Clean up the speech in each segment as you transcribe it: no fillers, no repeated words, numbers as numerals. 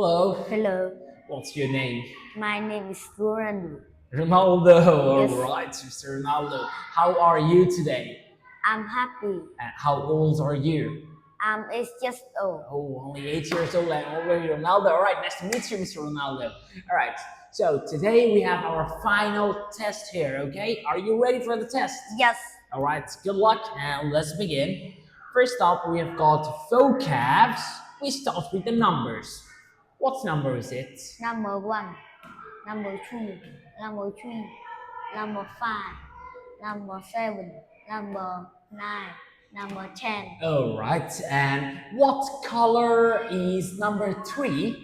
Hello, Hello, what's your name? my name is Ronaldo. Ronaldo. Yes. Alright, Mr. Ronaldo. How are you today? I'm happy. And how old are you? I'm 8 years old. Oh, only 8 years old and already Ronaldo. Alright, nice to meet you, Mr. Ronaldo. Alright, so today we have our final test here, okay? Are you ready for the test? Yes. Alright, good luck and let's begin. First up, we have got vocabs. We start with the numbers. What number is it? Number 1, number 2, number 3, number 5, number 7, number 9, number 10. Alright, and what color is number 3?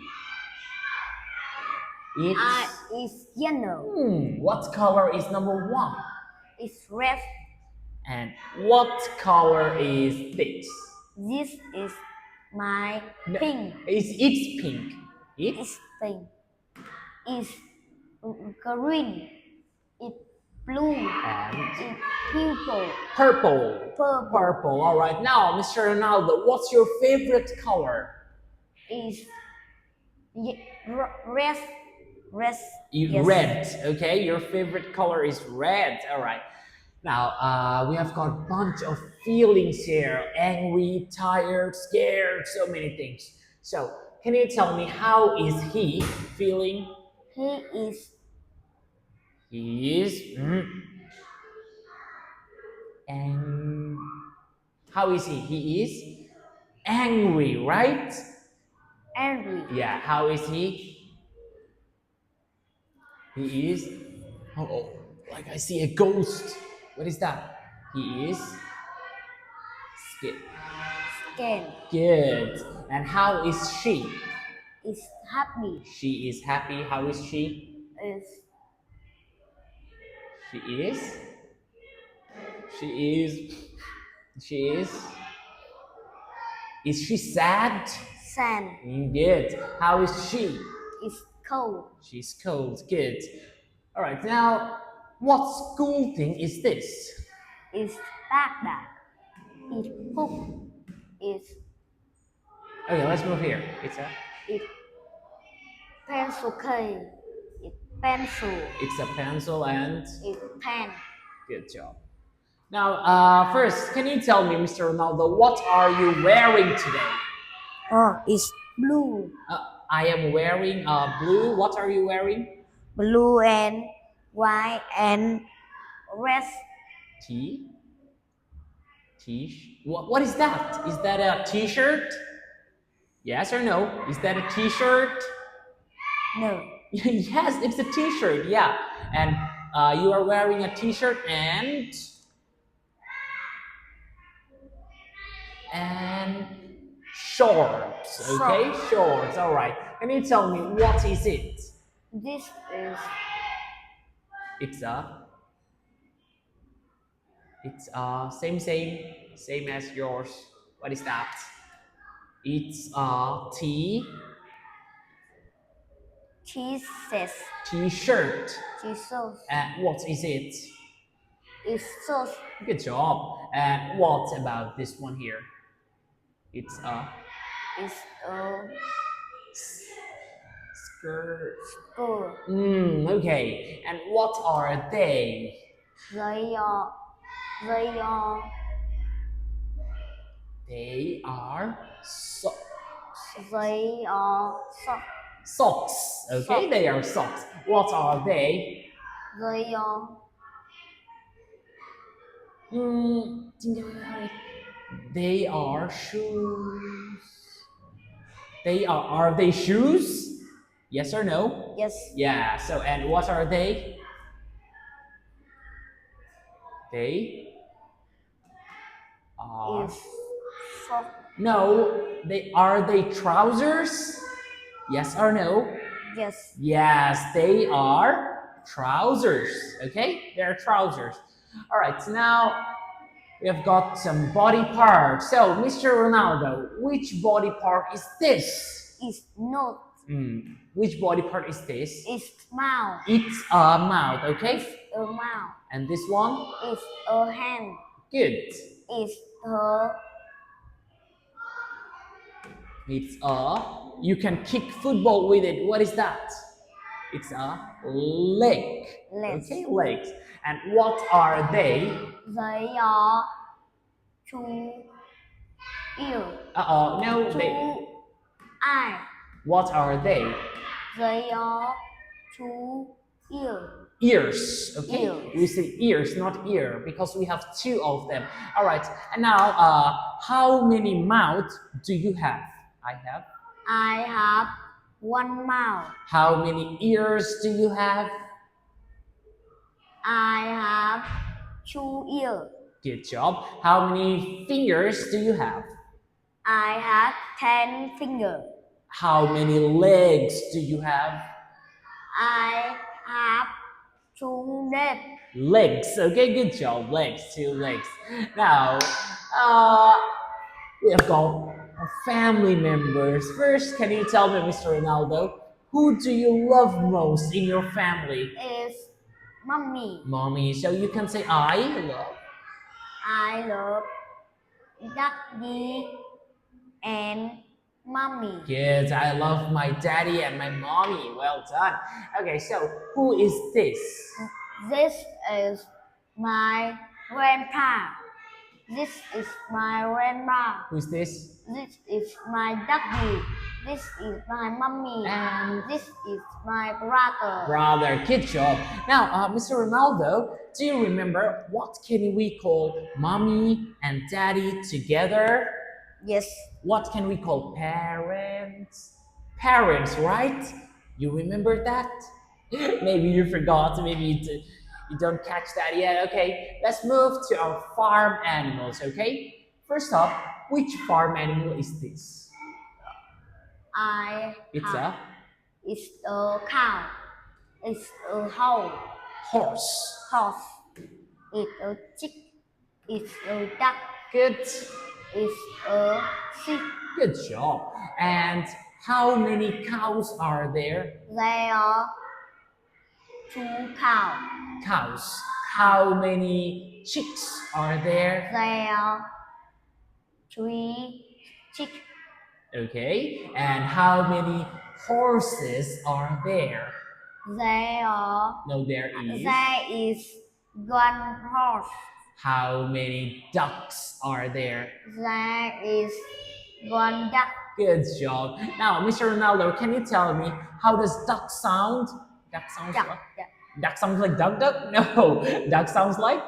It's yellow. What color is number 1? It's red. And what color is this? This is my pink. It's pink. It's pink. It's green. It's blue. And It's purple. purple. Purple. All right. Now, Mr. Ronaldo, what's your favorite color? Is red. Red. Red. Okay. Your favorite color is red. All right. Now, we have got a bunch of feelings here: angry, tired, scared, so many things. So, can you tell me how is he feeling? He is. And how is he? He is angry, right? Angry. Yeah. How is he? He is. Oh, like I see a ghost. What is that? He is scared. Good. And how is she? Is happy. She is happy. How is she? Is She is. She is. She is. Is she sad? sad. Good. How is she? Is cold. She's cold. Good. All right. Now, what school thing is this? Is backpack. Is book. Is Okay, let's move here. It's pencil case. It's pencil. It's a pencil and. It's pen. Good job. Now, first, can you tell me, Mr. Ronaldo, what are you wearing today? Oh, it's blue. I am wearing blue. What are you wearing? Blue and white and red. T. What is that? Is that a T-shirt? Yes or no? Is that a T-shirt? No. Yes, it's a T-shirt. Yeah, and you are wearing a T-shirt and shorts. Okay, shorts. All right. Can you tell me what is it? This is. It's same as yours. What is that? It's a T-shirt. T-shirt. T-shirt. And what is it? It's shirt. Good job. And what about this one here? It's a skirt. Okay. And what are they? They are socks. Okay, they are socks. What are they? They are They are shoes. Are they shoes? Yes or no? yes. Yeah. So, and what are they? They are. Is sock. No, are they trousers? Yes or no? Yes. Yes, they are trousers. Okay, they're trousers. All right, so now we have got some body parts. So, Mr. Ronaldo, which body part is this? It's not. Which body part is this? It's mouth. It's a mouth, okay? It's a mouth. And this one? It's a hand. Good. It's her It's a. You can kick football with it. What is that? It's a leg. Legs. Okay, legs. And what are they? They are two ears. No, Two they. eyes. What are they? They are two ears. Ears. Okay, Ears. we say ears, not ear, because we have two of them. All right. And now, how many mouths do you have? I have one mouth. How many ears do you have? I have two ears. Good job. How many fingers do you have? I have 10 fingers. How many legs do you have? I have two legs. Legs. Okay, good job. Legs, two legs. Now, we have got family members. First, can you tell me, Mr. Ronaldo, who do you love most in your family? Is mommy. Mommy. So you can say I love. I love daddy and mommy. Good. I love my daddy and my mommy. Well done. Okay, so who is this? This is my grandpa. This is my grandma. Who's this? This is my daddy. This is my mommy. And This is my brother. brother. Good job. Now, Mr. Ronaldo, do you remember what can we call mommy and daddy together? Yes. What can we call parents? Parents, right? You remember that? Maybe you forgot. Maybe you don't catch that yet. Okay, let's move to our farm animals. Okay, first up, which farm animal is this? It's It's a cow. It's a horse. horse. It's a chick. It's a duck. Good, It's a sheep. good job. And how many cows are there? There are two cows. Cows. How many chicks are there? There are three chicks. Okay, and how many horses are there? No, there is. There is one horse. How many ducks are there? There is one duck. Good job. Now, Mr. Ronaldo, can you tell me how does duck sound? Duck sounds Duck. like duck sounds like duck duck? No, duck sounds like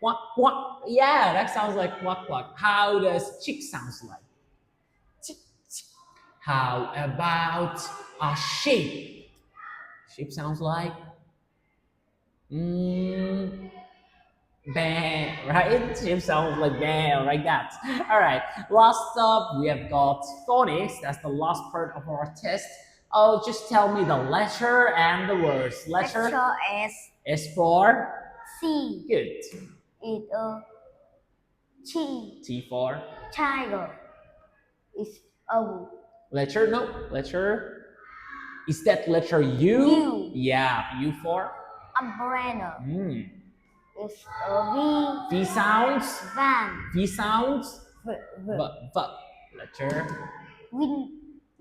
quack quack. Yeah, that sounds like quack quack. How does chick sounds like? Chick, chick. How about a sheep? Sheep sounds like bang, right? Sheep sounds like bang, like that. All right, last up, we have got phonics. That's the last part of our test. Oh, just tell me the letter and the words. Letter S. is for C. good. It's a T. T for Tiger. It's a letter. No, letter. Is that letter U? U. Yeah, U for umbrella. It's a V. V sounds. Van. V sounds. V. Letter.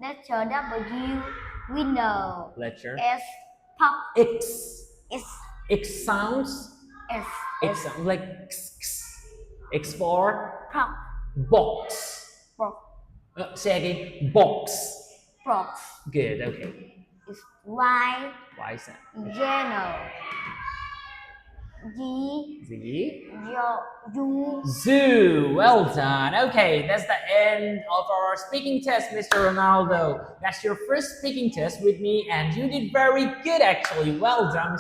Letter W. Window. Letter. S. Pop. X. S. X sounds. S. X sounds like x, x. X for Pop. box. Box. Say again. Box. Box. Good. Okay. It's Y. Why is that? Yellow. G. Z. U. Zoo. Well done. Okay, that's the end of our speaking test, Mr. Ronaldo. That's your first speaking test with me, and you did very good, actually. Well done,